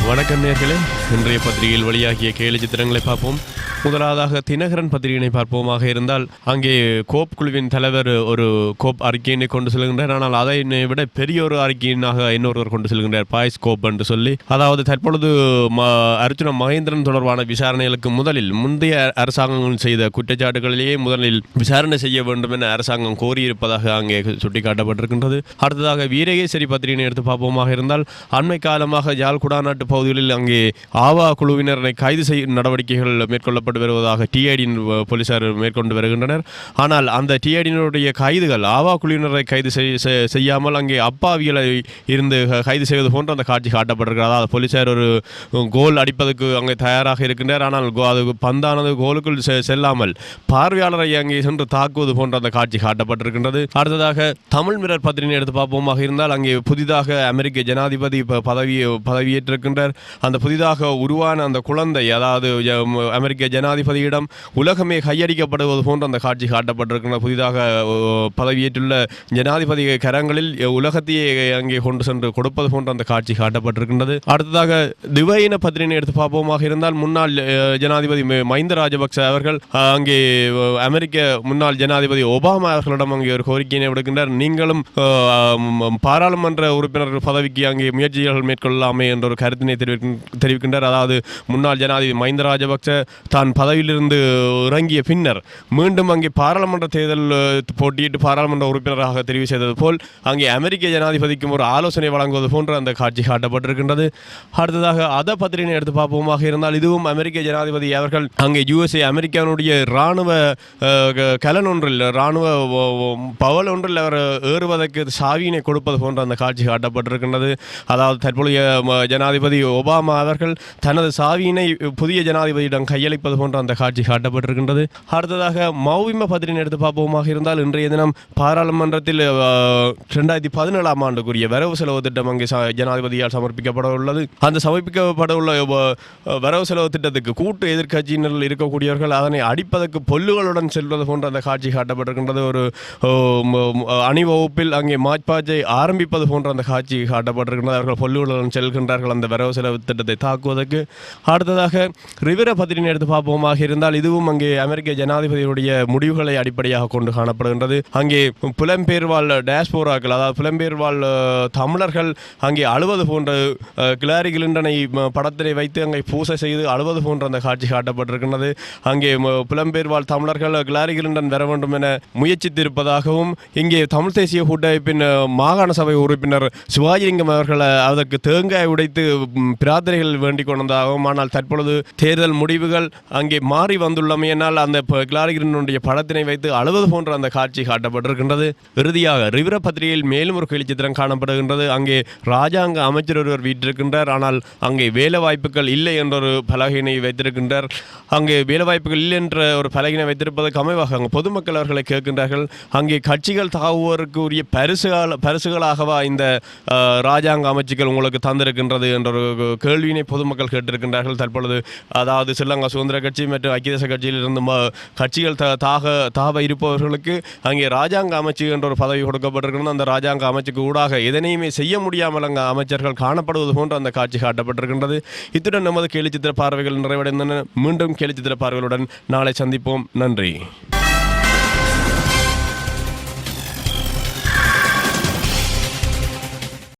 வணக்கம் நேயர்களே, இன்றைய பத்திரிகையில் வெளியாகிய கேலி சித்திரங்களை பார்ப்போம். முதலாவதாக தினகரன் பத்திரிகையினை பார்ப்போமாக இருந்தால், அங்கே கோப் குழுவின் தலைவர் ஒரு கோப் அறிக்கையினை கொண்டு செல்கின்றார். ஆனால் அதை விட பெரிய ஒரு அறிக்கையினாக இன்னொருவர் கொண்டு செல்கின்றார், பாய்ஸ் கோப் என்று சொல்லி. அதாவது தற்பொழுது அர்ஜுன மகேந்திரன் தொடர்பான விசாரணைகளுக்கு முந்தைய அரசாங்கங்கள் செய்த குற்றச்சாட்டுகளிலேயே முதலில் விசாரணை செய்ய வேண்டும் என அரசாங்கம் கோரியிருப்பதாக அங்கே சுட்டிக்காட்டப்பட்டிருக்கின்றது. அடுத்ததாக வீரகேசரி பத்திரிகையினை எடுத்து பார்ப்போமாக இருந்தால், அண்மை காலமாக யாழ் குடாநாட்டு பகுதிகளில் அங்கே ஆவா குழுவினரை கைது செய்யும் நடவடிக்கைகள் மேற்கொள்ளப்பட்டு வருவதாக டிஐடியின் போலீசார் மேற்கொண்டு வருகின்றனர். ஆனால் அந்த டிஐடியினுடைய கைதுகள் ஆவா குழுவினரை கைது செய்யாமல் அங்கே அப்பாவிகளை இருந்து கைது செய்வது போன்ற அந்த காட்சி காட்டப்பட்டிருக்கிறது. அதாவது போலீசார் ஒரு கோல் அடிப்பதற்கு அங்கே தயாராக இருக்கின்றனர். ஆனால் அது பந்தானது கோலுக்குள் செல்லாமல் பார்வையாளரை அங்கே சென்று தாக்குவது போன்ற அந்த காட்சி காட்டப்பட்டிருக்கின்றது. அடுத்ததாக தமிழ் மிரர் பத்திரிகை எடுத்து பார்ப்போமாக இருந்தால், அங்கே புதிதாக அமெரிக்க ஜனாதிபதி பதவியேற்றிருக்கின்றார். அந்த புதிதாக உருவான அந்த குழந்தை, அதாவது அமெரிக்க ஜனாதிபதியிடம் உலகமே கையடிக்கப்படுவது போன்ற அந்த காட்சி காட்டப்பட்டிருக்கின்ற புதிதாக பதவியேற்றுள்ள ஜனாதிபதி கரங்களில் உலகத்தையே அங்கே கொண்டு சென்று கொடுப்பது போன்ற அந்த காட்சி காட்டப்பட்டிருக்கின்றது. அடுத்ததாக திவையின பத்திரிகை எடுத்து பார்ப்போமாக இருந்தால், முன்னாள் ஜனாதிபதி மஹிந்த ராஜபக்ச அவர்கள் அங்கே அமெரிக்க முன்னாள் ஜனாதிபதி ஒபாமா அவர்களிடம் அங்கே ஒரு கோரிக்கையினை விடுக்கின்றார். நீங்களும் பாராளுமன்ற உறுப்பினர் பதவிக்கு அங்கே முயற்சிகள் மேற்கொள்ளலாமே என்ற ஒரு கருத்தினை தெரிவிக்கின்றார். அதாவது முன்னாள் ஜனாதிபதி மஹிந்த ராஜபக்ச தான் பதவியிலிருந்து இறங்கிய பின்னர் மீண்டும் அங்கே பாராளுமன்ற தேர்தல் போட்டியிட்டு பாராளுமன்ற உறுப்பினராக தெரிவு செய்தது போல் அங்கே அமெரிக்க ஜனாதிபதிக்கும் ஒரு ஆலோசனை வழங்குவது போன்ற அந்த காட்சி காட்டப்பட்டிருக்கின்றது. அடுத்ததாக அத பத்திரிகை எடுத்து பார்ப்போமாக இருந்தால், இதுவும் அமெரிக்க ஜனாதிபதி அவர்கள் அங்கே யுஎஸ்ஏ அமெரிக்காவுடைய இராணுவ கலன் ஒன்றில் இராணுவ பவல் ஒன்றில் அவர் ஏறுவதற்கு சாவியினை கொடுப்பது போன்ற அந்த காட்சி காட்டப்பட்டிருக்கின்றது. அதாவது தற்போதைய ஜனாதிபதி ஒபாமா அவர்கள் தனது சாவியினை புதிய ஜனாதிபதியிடம் கையளிப்பது போன்ற அந்த காட்சி காட்டப்பட்டிருக்கின்றது. அடுத்ததாக மௌவிம பத்திரிகை எடுத்து பார்ப்போமாக இருந்தால், இன்றைய தினம் பாராளுமன்றத்தில் 2017 ஆண்டுக்குரிய வரவு செலவு திட்டம் அங்கே ஜனாதிபதியால் சமர்ப்பிக்கப்பட உள்ளது. அந்த சமர்ப்பிக்கப்பட உள்ள வரவு செலவு திட்டத்துக்கு கூட்டு எதிர்கட்சியினரில் இருக்கக்கூடியவர்கள் அதனை அடிப்பதற்கு பொல்லுகளுடன் செல்வது போன்ற அந்த காட்சி காட்டப்பட்டிருக்கின்றது. ஒரு அணிவகுப்பில் அங்கே மாட்பாஜை ஆரம்பிப்பது போன்ற அந்த காட்சி காட்டப்பட்டிருக்கின்றது. அவர்கள் பொல்லுகளுடன் செல்கின்றார்கள் அந்த வரவு செலவு திட்டத்தை தாக்குவதற்கு. அடுத்ததாக ரிவர பத்திரிகை எடுத்து பார்ப்போமாக இருந்தால், இதுவும் அங்கே அமெரிக்க ஜனாதிபதியுடைய முடிவுகளை அடிப்படையாக கொண்டு காணப்படுகின்றது. அங்கே புலம்பெயர்வாழ் டேஸ்போராக்கள், அதாவது புலம்பெயர்வாழ் தமிழர்கள் அங்கே அழுவது போன்ற கிளாரி கிளிண்டனை படத்தினை வைத்து அங்கே பூசை செய்து அழுவது போன்ற அந்த காட்சி காட்டப்பட்டிருக்கின்றது. அங்கே புலம்பெயர்வாழ் தமிழர்கள் கிளாரி கிளிண்டன் வர வேண்டும் என முயற்சித்திருப்பதாகவும், இங்கே தமிழ் தேசிய கூட்டமைப்பின் மாகாண சபை உறுப்பினர் சிவாஜிலிங்கம் அவர்கள் அதற்கு தேங்காய் உடைத்து பிரார்த்தனைகள் வேண்டிக் கொண்டதாகவும், ஆனால் தற்பொழுது தேர்தல் முடிவுகள் அங்கே மாறி வந்துள்ளமையினால் அந்த கிளாரிகிரனுடைய படத்தினை வைத்து அழுவது போன்ற அந்த காட்சி காட்டப்பட்டிருக்கின்றது. இறுதியாக ரிவர பத்திரிகையில் மேலும் ஒரு கேலி சித்திரம் காணப்படுகின்றது. அங்கே ராஜாங்க அமைச்சர் ஒருவர் வீட்டிருக்கின்றார். ஆனால் அங்கே வேலை வாய்ப்புகள் இல்லை என்ற ஒரு பலகையினை வைத்திருக்கின்றார். அங்கே வேலை வாய்ப்புகள் இல்லை என்ற ஒரு பலகையினை வைத்திருப்பதற்கு அமைவாக அங்கே பொதுமக்கள் அவர்களை கேட்கின்றார்கள், அங்கே கட்சிகள் தாவுவதற்கு உரிய பரிசுகளாகவா இந்த ராஜாங்க அமைச்சுகள் உங்களுக்கு தந்திருக்கின்றது என்ற ஒரு கேள்வியினை பொதுமக்கள் கேட்டிருக்கின்றார்கள். தற்பொழுது அதாவது ஸ்ரீலங்கா சுதந்திர கட்சி மற்றும் ஐக்கிய தேச கட்சியில் இருந்து கட்சிகள் தாவ இருப்பவர்களுக்கு அங்கே ராஜாங்க அமைச்சு என்ற ஒரு பதவி கொடுக்கப்பட்டிருக்கிறது. அந்த ராஜாங்க அமைச்சுக்கு ஊடாக எதனையுமே செய்ய முடியாமல் அங்கே அமைச்சர்கள் காணப்படுவது போன்ற அந்த காட்சி காட்டப்பட்டிருக்கின்றது. இத்துடன் நமது கேலிச்சித்திர பார்வைகள் நிறைவடைந்தன. மீண்டும் கேலிச்சித்திர பார்வைகளுடன் நாளை சந்திப்போம். நன்றி.